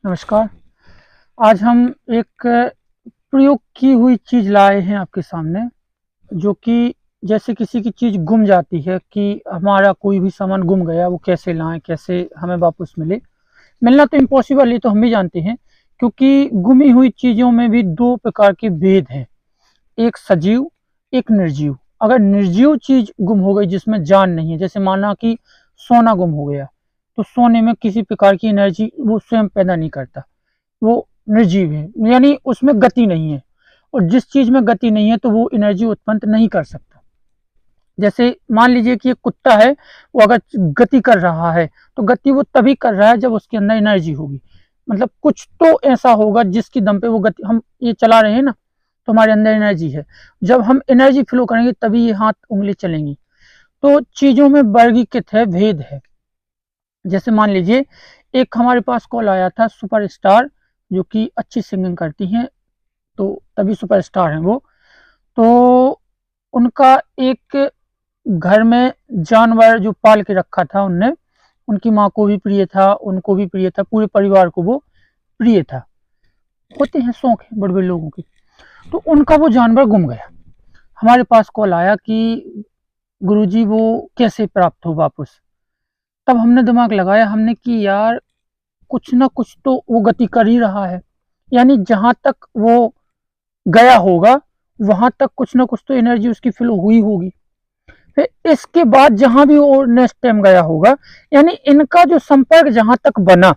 नमस्कार। आज हम एक प्रयोग की हुई चीज़ लाए हैं आपके सामने, जो कि जैसे किसी की चीज़ गुम जाती है कि हमारा कोई भी सामान गुम गया, वो कैसे लाएँ, कैसे हमें वापस मिले। मिलना तो इम्पॉसिबल है, ये तो हम भी जानते हैं, क्योंकि गुमी हुई चीज़ों में भी 2 प्रकार के भेद हैं, एक सजीव, एक निर्जीव। अगर निर्जीव चीज़ गुम हो गई जिसमें जान नहीं है, जैसे माना कि सोना गुम हो गया, तो सोने में किसी प्रकार की एनर्जी वो स्वयं पैदा नहीं करता। वो निर्जीव है, यानी उसमें गति नहीं है, और जिस चीज़ में गति नहीं है तो वो एनर्जी उत्पन्न नहीं कर सकता। जैसे मान लीजिए कि एक कुत्ता है, वो अगर गति कर रहा है, तो गति वो तभी कर रहा है जब उसके अंदर एनर्जी होगी। मतलब कुछ तो ऐसा होगा जिसकी दम पे वो गति, हम ये चला रहे हैं ना, तो हमारे अंदर एनर्जी है। जब हम एनर्जी फ्लो करेंगे तभी ये हाथ उँगली चलेंगी। तो चीज़ों में वर्गीकृत है, भेद है। जैसे मान लीजिए एक हमारे पास कॉल आया था सुपरस्टार, जो कि अच्छी सिंगिंग करती हैं, तो तभी सुपरस्टार हैं वो। तो उनका एक घर में जानवर जो पाल के रखा था उनने, उनकी माँ को भी प्रिय था, उनको भी प्रिय था, पूरे परिवार को वो प्रिय था। होते हैं शौक है बड़े-बड़े लोगों के। तो उनका वो जानवर गुम गया। हमारे पास कॉल आया कि गुरुजी वो कैसे प्राप्त हो वापस? तब हमने दिमाग लगाया, हमने कि यार कुछ ना कुछ तो वो गति कर ही रहा है। यानी जहाँ तक वो गया होगा, वहाँ तक कुछ ना कुछ तो एनर्जी उसकी फ्लो हुई होगी। फिर इसके बाद जहाँ भी वो नेक्स्ट टाइम गया होगा, यानी इनका जो संपर्क जहाँ तक बना,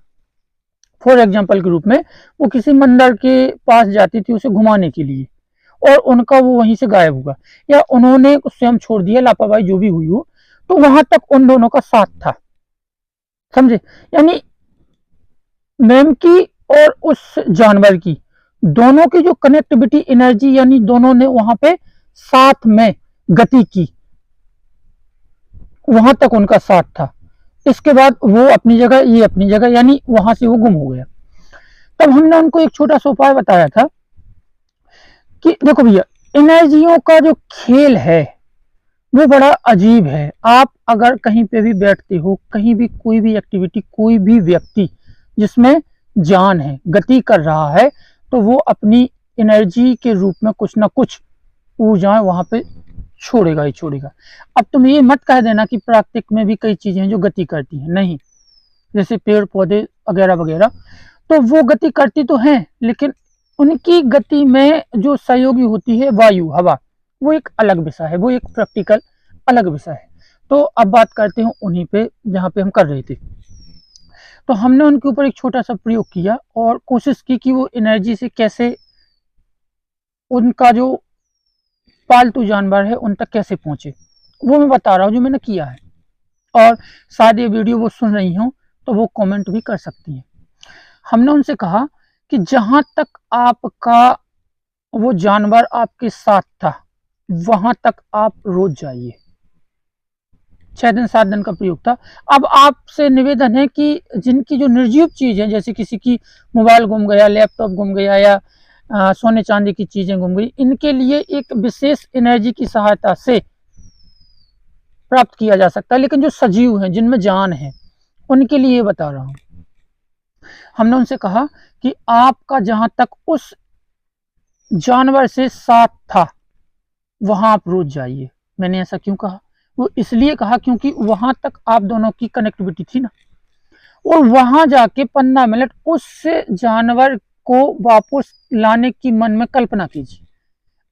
फॉर एग्जाम्पल के रूप में, वो किसी मंदिर के पास जाती थी उसे घुमाने के लिए, और उनका वो वहीं से गायब हुआ, या उन्होंने स्वयं छोड़ दिया, लापरवाही जो भी हुई हो, तो वहाँ तक उन दोनों का साथ था। समझे? यानी मैम की और उस जानवर की, दोनों की जो कनेक्टिविटी एनर्जी, यानी दोनों ने वहां पे साथ में गति की, वहां तक उनका साथ था। इसके बाद वो अपनी जगह, ये अपनी जगह, यानी वहां से वो गुम हो गया। तब हमने उनको एक छोटा सा उपाय बताया था कि देखो भैया, एनर्जियों का जो खेल है वो बड़ा अजीब है। आप अगर कहीं पे भी बैठते हो, कहीं भी कोई भी एक्टिविटी, कोई भी व्यक्ति जिसमें जान है, गति कर रहा है, तो वो अपनी एनर्जी के रूप में कुछ ना कुछ ऊर्जाएं वहां पे छोड़ेगा ही छोड़ेगा। अब तुम ये मत कह देना कि प्राकृतिक में भी कई चीजें हैं जो गति करती हैं, नहीं। जैसे पेड़ पौधे वगैरह वगैरह, तो वो गति करती तो हैं, लेकिन उनकी गति में जो सहयोगी होती है वायु, हवा, वो एक अलग विषय है, वो एक प्रैक्टिकल अलग विषय है। तो अब बात करते हैं उन्हीं पे जहाँ पे हम कर रहे थे। तो हमने उनके ऊपर एक छोटा सा प्रयोग किया और कोशिश की कि वो एनर्जी से कैसे, उनका जो पालतू जानवर है उन तक कैसे पहुंचे, वो मैं बता रहा हूँ जो मैंने किया है। और शायद ये वीडियो वो सुन रही हो तो वो कमेंट भी कर सकती हैं। हमने उनसे कहा कि जहां तक आपका वो जानवर आपके साथ था, वहां तक आप रोज जाइए। 6 दिन 7 दिन का प्रयोग था। अब आपसे निवेदन है कि जिनकी जो निर्जीव चीज है, जैसे किसी की मोबाइल गुम गया, लैपटॉप गुम गया, या सोने चांदी की चीजें गुम गई, इनके लिए एक विशेष एनर्जी की सहायता से प्राप्त किया जा सकता है। लेकिन जो सजीव हैं, जिनमें जान है, उनके लिए बता रहा हूं। हमने उनसे कहा कि आपका जहां तक उस जानवर से साथ था, वहां आप रोज जाइए। मैंने ऐसा क्यों कहा? वो इसलिए कहा क्योंकि वहां तक आप दोनों की कनेक्टिविटी थी ना, और वहां जाके 15 मिनट उस जानवर को वापस लाने की मन में कल्पना कीजिए।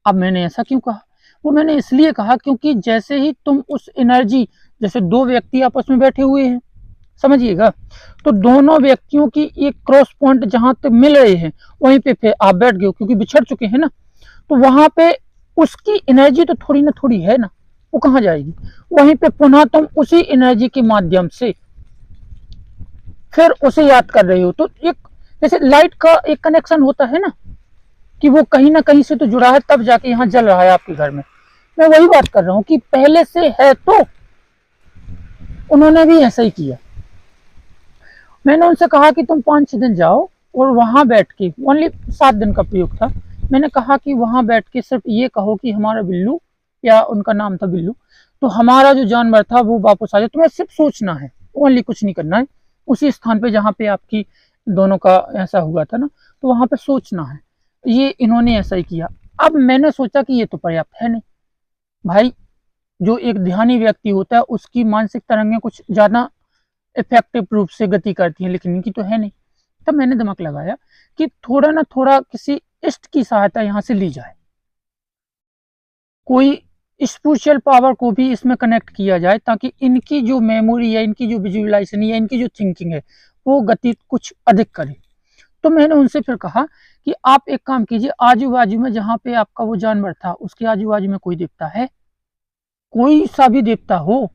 अब मैंने ऐसा क्यों कहा? वो मैंने इसलिए कहा क्योंकि जैसे ही तुम उस एनर्जी, जैसे 2 व्यक्ति आपस में बैठे हुए हैं, समझिएगा, तो दोनों व्यक्तियों की एक क्रॉस पॉइंट जहां तक मिल रहे हैं, वहीं पे फिर आप बैठ गए, क्योंकि बिछड़ चुके हैं ना, तो वहां पे उसकी एनर्जी तो थोड़ी ना थोड़ी है ना, वो कहाँ जाएगी? वहीं पे पुनः तुम उसी एनर्जी के माध्यम से फिर उसे याद कर रहे हो। तो एक जैसे लाइट का एक कनेक्शन होता है ना, कि वो कहीं ना कहीं से तो जुड़ा है, तब जाके यहाँ जल रहा है आपके घर में। मैं वही बात कर रहा हूँ कि पहले से है, तो उन्होंने भी ऐसा ही किया। मैंने उनसे कहा कि तुम 5-6 दिन जाओ और वहां बैठ के, ओनली 7 दिन का प्रयोग था, मैंने कहा कि वहां बैठ के सिर्फ ये कहो कि हमारा बिल्लू, या उनका नाम था बिल्लू, तो हमारा जो जानवर था वो वापस आ जाए। तुम्हें सिर्फ सोचना है, ओनली, कुछ नहीं करना है। उसी स्थान पे जहाँ पे आपकी दोनों का ऐसा हुआ था ना, तो वहां पे सोचना है। ये इन्होंने ऐसा ही किया। अब मैंने सोचा कि ये तो पर्याप्त है नहीं भाई, जो एक ध्यानी व्यक्ति होता है उसकी मानसिक तरंगें कुछ ज्यादा इफेक्टिव रूप से गति करती हैं, लेकिन इनकी तो है नहीं। तब मैंने दिमाग लगाया कि थोड़ा ना थोड़ा किसी इष्ट की सहायता यहाँ से ली जाए, कोई स्पिरिचुअल पावर को भी इसमें कनेक्ट किया जाए, ताकि इनकी जो मेमोरी है, इनकी जो विजुअलाइजेशन है, इनकी जो थिंकिंग है, वो गति कुछ अधिक करे। तो मैंने उनसे फिर कहा कि आप एक काम कीजिए, आजू बाजू में जहाँ पे आपका वो जानवर था उसके आजू बाजू में कोई देवता है, कोई सा भी देवता हो,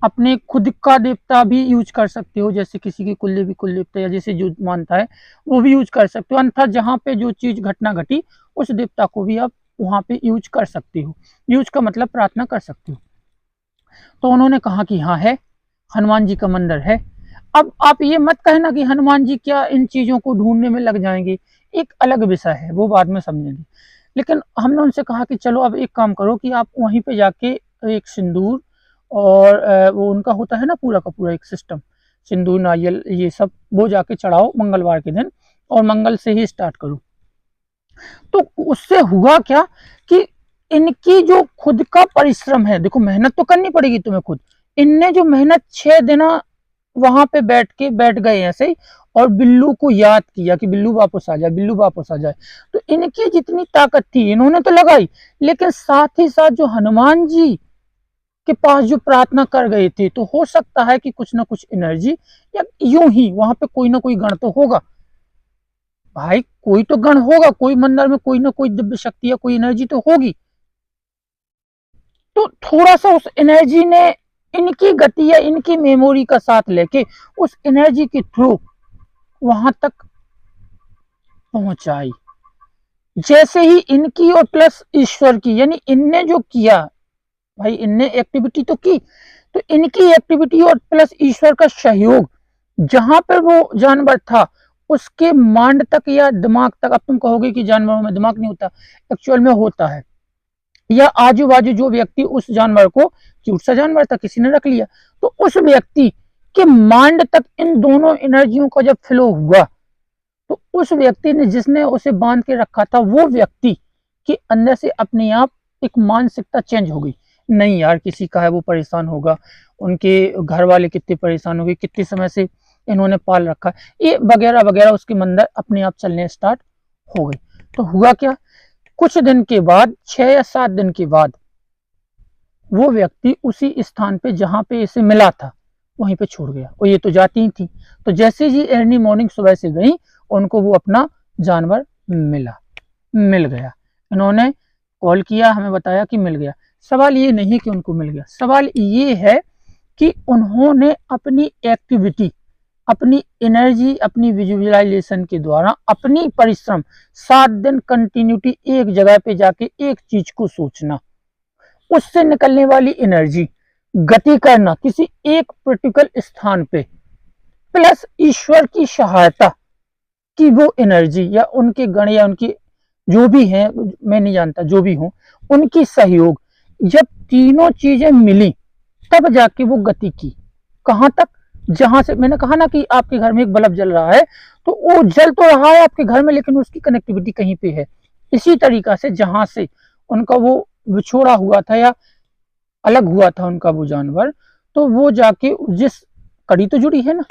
अपने खुद का देवता भी यूज कर सकते हो, जैसे किसी की कुलदेवी कुल देवता या जैसे जो मानता है वो भी यूज कर सकते हो, अन्यथा जहाँ पे जो चीज घटना घटी उस देवता को भी आप वहां पे यूज कर सकते हो। यूज का मतलब प्रार्थना कर सकते हो। तो उन्होंने कहा कि हाँ है, हनुमान जी का मंदिर है। अब आप ये मत कहना कि हनुमान जी क्या इन चीजों को ढूंढने में लग जाएंगे, एक अलग विषय है, वो बाद में समझेंगे। लेकिन हमने उनसे कहा कि चलो अब एक काम करो कि आप वहीं पे जाके एक सिंदूर और वो उनका होता है ना पूरा का पूरा एक सिस्टम, सिंदूर नारियल ये सब, वो जाके चढ़ाओ मंगलवार के दिन, और मंगल से ही स्टार्ट करो। तो उससे हुआ क्या कि इनकी जो खुद का परिश्रम है, देखो मेहनत तो करनी पड़ेगी तुम्हें खुद, इनने जो मेहनत 6 दिन वहां पे बैठ गए ऐसे ही, और बिल्लू को याद किया कि बिल्लू वापस आ जाए, बिल्लू वापस आ जाए। तो इनकी जितनी ताकत थी इन्होंने तो लगाई, लेकिन साथ ही साथ जो हनुमान जी के पास जो प्रार्थना कर गए थे, तो हो सकता है कि कुछ ना कुछ एनर्जी, या यूं ही वहां पे कोई ना कोई गण तो होगा भाई, कोई तो गण होगा, कोई मंदिर में कोई ना कोई दिव्य शक्ति या कोई एनर्जी तो होगी। तो थोड़ा सा उस एनर्जी ने इनकी गति या इनकी मेमोरी का साथ लेके उस एनर्जी के थ्रू वहां तक पहुंचाई। जैसे ही इनकी और प्लस ईश्वर की, यानी इनने जो किया भाई, इनने एक्टिविटी तो की, तो इनकी एक्टिविटी और प्लस ईश्वर का सहयोग, जहां पर वो जानवर था उसके मांड तक या दिमाग तक, अब तुम कहोगे कि जानवरों में दिमाग नहीं होता, एक्चुअल में होता है, या आजू बाजू जो व्यक्ति उस जानवर को, क्यूट सा जानवर था किसी ने रख लिया, तो उस व्यक्ति के मांड तक इन दोनों एनर्जियों का जब फ्लो हुआ, तो उस व्यक्ति ने जिसने उसे बांध के रखा था, वो व्यक्ति के अंदर से अपने आप एक मानसिकता चेंज हो गई। नहीं यार, किसी का है वो परेशान होगा, उनके घर वाले कितने परेशान हो गए, कितने समय से इन्होंने पाल रखा, ये वगैरह वगैरह उसके मंदिर अपने आप चलने स्टार्ट हो गए। तो हुआ क्या, कुछ दिन के बाद, 6 या 7 दिन के बाद, वो व्यक्ति उसी स्थान पे जहां पे इसे मिला था वहीं पे छोड़ गया, और ये तो जाती ही थी। तो जैसे ही अर्ली मॉर्निंग सुबह से गई, उनको वो अपना जानवर मिल गया। इन्होंने कॉल किया, हमें बताया कि मिल गया। सवाल ये नहीं कि उनको मिल गया, सवाल ये है कि उन्होंने अपनी एक्टिविटी, अपनी एनर्जी, अपनी विजुअलाइजेशन के द्वारा, अपनी परिश्रम, 7 दिन कंटिन्यूटी एक जगह पे जाके एक चीज को सोचना, उससे निकलने वाली एनर्जी, गति करना किसी एक पर्टिकुलर स्थान पे, प्लस ईश्वर की सहायता की वो एनर्जी, या उनके गण या उनकी जो भी है, मैं नहीं जानता, जो भी हो उनकी सहयोग, जब तीनों चीजें मिली तब जाके वो गति की। कहां तक, जहां से मैंने कहा ना कि आपके घर में एक बल्ब जल रहा है, तो वो जल तो रहा है आपके घर में, लेकिन उसकी कनेक्टिविटी कहीं पे है। इसी तरीका से जहां से उनका वो विछोड़ा हुआ था या अलग हुआ था उनका वो जानवर, तो वो जाके जिस कड़ी तो जुड़ी है ना,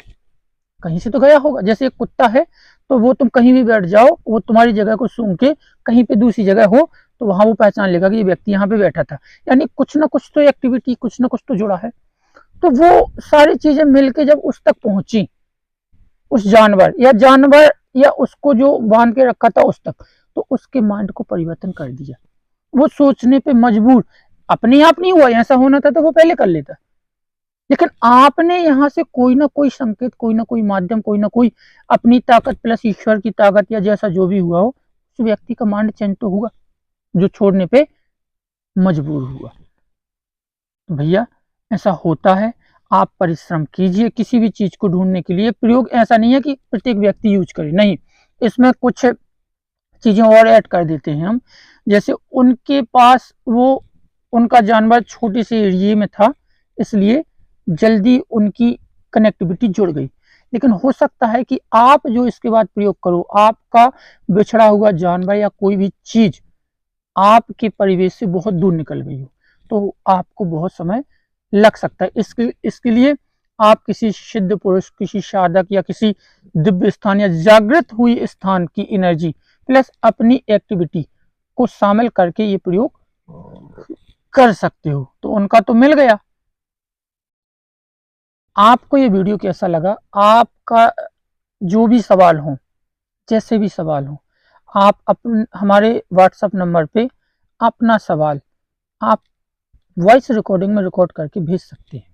कहीं से तो गया होगा। जैसे एक कुत्ता है, तो वो तुम कहीं भी बैठ जाओ, वो तुम्हारी जगह को सूंघ के कहीं पे दूसरी जगह हो, तो वहां वो पहचान लेगा कि ये व्यक्ति यहाँ पे बैठा था, यानी कुछ ना कुछ तो एक्टिविटी, कुछ ना कुछ तो जुड़ा है। तो वो सारी चीजें मिलके जब उस तक पहुंची, उस जानवर या उसको जो बांध के रखा था उस तक, तो उसके माइंड को परिवर्तन कर दिया। वो सोचने पे मजबूर, अपने आप नहीं हुआ, ऐसा होना था तो वो पहले कर लेता, लेकिन आपने यहाँ से कोई ना कोई संकेत, कोई ना कोई माध्यम, कोई ना कोई अपनी ताकत प्लस ईश्वर की ताकत, या जैसा जो भी हुआ हो, उस व्यक्ति का माइंड चेंज तो हुआ, जो छोड़ने पे मजबूर हुआ। तो भैया ऐसा होता है, आप परिश्रम कीजिए किसी भी चीज को ढूंढने के लिए। प्रयोग ऐसा नहीं है कि प्रत्येक व्यक्ति यूज करे, नहीं, इसमें कुछ चीजें और ऐड कर देते हैं हम। जैसे उनके पास वो उनका जानवर छोटे से एरिया में था, इसलिए जल्दी उनकी कनेक्टिविटी जुड़ गई। लेकिन हो सकता है कि आप जो इसके बाद प्रयोग करो, आपका बिछड़ा हुआ जानवर या कोई भी चीज आपके परिवेश से बहुत दूर निकल गई हो, तो आपको बहुत समय लग सकता है। इसके लिए आप किसी सिद्ध पुरुष, किसी साधक या किसी दिव्य स्थान या जागृत हुई स्थान की एनर्जी प्लस अपनी एक्टिविटी को शामिल करके ये प्रयोग कर सकते हो। तो उनका तो मिल गया। आपको ये वीडियो कैसा लगा? आपका जो भी सवाल हो, जैसे भी सवाल हो, आप हमारे व्हाट्सएप नंबर पे अपना सवाल आप वॉइस रिकॉर्डिंग में रिकॉर्ड करके भेज सकते हैं।